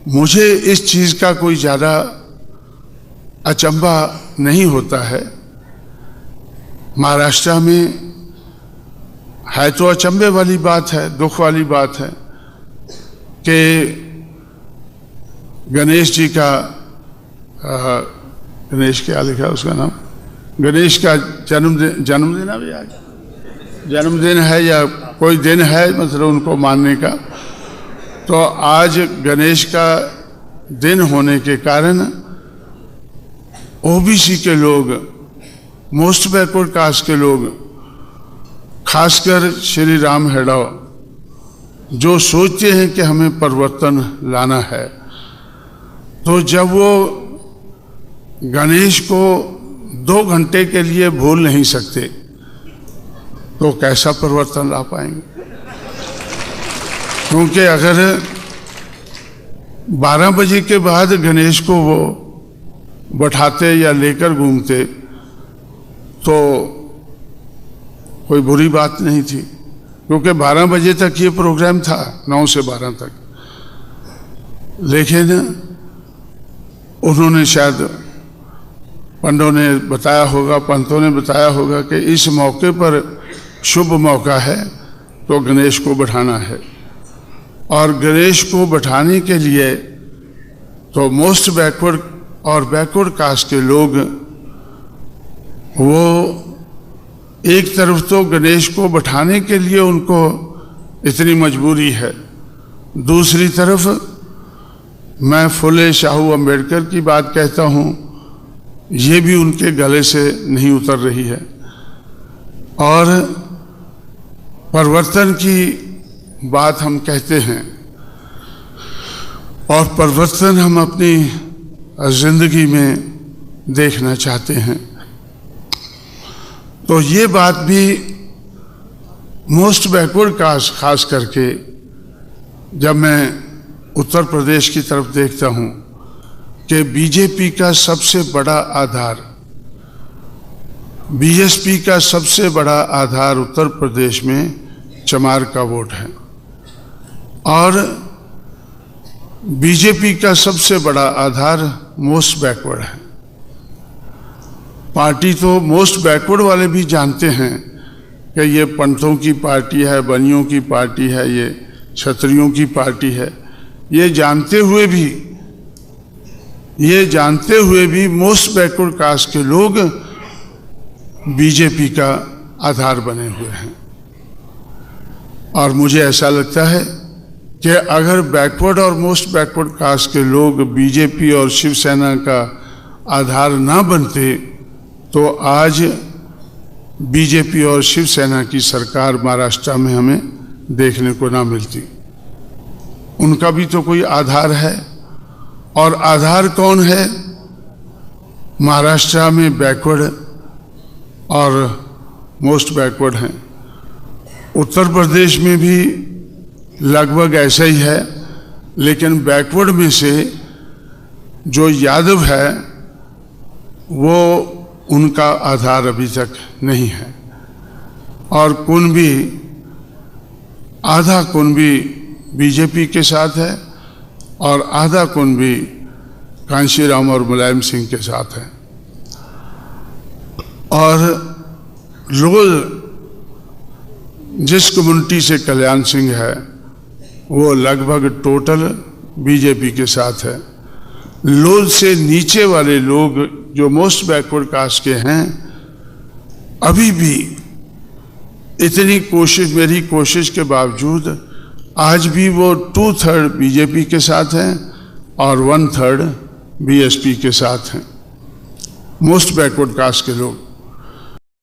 मुझे इस चीज़ का कोई ज़्यादा अचंभा नहीं होता है। महाराष्ट्र में है तो अचंभे वाली बात है, दुख वाली बात है कि गणेश जी का गणेश क्या लिखा उसका नाम, गणेश का जन्मदिन अभी आज जन्मदिन है या कोई दिन है मतलब उनको मानने का, तो आज गणेश का दिन होने के कारण ओबीसी के लोग, मोस्ट बैकवर्ड कास्ट के लोग, खासकर श्री राम हेड़ाव जो सोचते हैं कि हमें परिवर्तन लाना है, तो जब वो गणेश को 2 घंटे के लिए भूल नहीं सकते तो कैसा परिवर्तन ला पाएंगे? क्योंकि अगर 12 बजे के बाद गणेश को वो बैठाते या लेकर घूमते तो कोई बुरी बात नहीं थी, क्योंकि 12 बजे तक ये प्रोग्राम था, 9 से 12 तक। लेकिन उन्होंने शायद पंडों ने बताया होगा, पंतों ने बताया होगा कि इस मौके पर शुभ मौका है तो गणेश को बैठाना है, और गणेश को बैठाने के लिए तो मोस्ट बैकवर्ड और बैकवर्ड कास्ट के लोग वो एक तरफ तो गणेश को बैठाने के लिए उनको इतनी मजबूरी है, दूसरी तरफ मैं फुले शाहू अम्बेडकर की बात कहता हूँ, ये भी उनके गले से नहीं उतर रही है। और परिवर्तन की बात हम कहते हैं और परिवर्तन हम अपनी जिंदगी में देखना चाहते हैं, तो ये बात भी मोस्ट बैकवर्ड कास्ट खास करके जब मैं उत्तर प्रदेश की तरफ देखता हूँ कि बीजेपी का सबसे बड़ा आधार, बीएसपी का सबसे बड़ा आधार उत्तर प्रदेश में चमार का वोट है, और बीजेपी का सबसे बड़ा आधार मोस्ट बैकवर्ड है। पार्टी तो मोस्ट बैकवर्ड वाले भी जानते हैं कि ये पंथों की पार्टी है, बनियों की पार्टी है, ये क्षत्रियों की पार्टी है, ये जानते हुए भी मोस्ट बैकवर्ड कास्ट के लोग बीजेपी का आधार बने हुए हैं। और मुझे ऐसा लगता है कि अगर बैकवर्ड और मोस्ट बैकवर्ड कास्ट के लोग बीजेपी और शिवसेना का आधार ना बनते तो आज बीजेपी और शिवसेना की सरकार महाराष्ट्र में हमें देखने को ना मिलती। उनका भी तो कोई आधार है, और आधार कौन है? महाराष्ट्र में बैकवर्ड और मोस्ट बैकवर्ड हैं। उत्तर प्रदेश में भी लगभग ऐसा ही है, लेकिन बैकवर्ड में से जो यादव है वो उनका आधार अभी तक नहीं है, और कुणबी, आधा कुणबी बीजेपी के साथ है और आधा कुणबी कांशीराम और मुलायम सिंह के साथ है। और लोग जिस कम्युनिटी से कल्याण सिंह है वो लगभग टोटल बीजेपी के साथ है। लोग से नीचे वाले लोग जो मोस्ट बैकवर्ड कास्ट के हैं, अभी भी इतनी कोशिश, मेरी कोशिश के बावजूद आज भी वो 2/3 बीजेपी के साथ हैं और 1/3 बीएसपी के साथ हैं, मोस्ट बैकवर्ड कास्ट के लोग।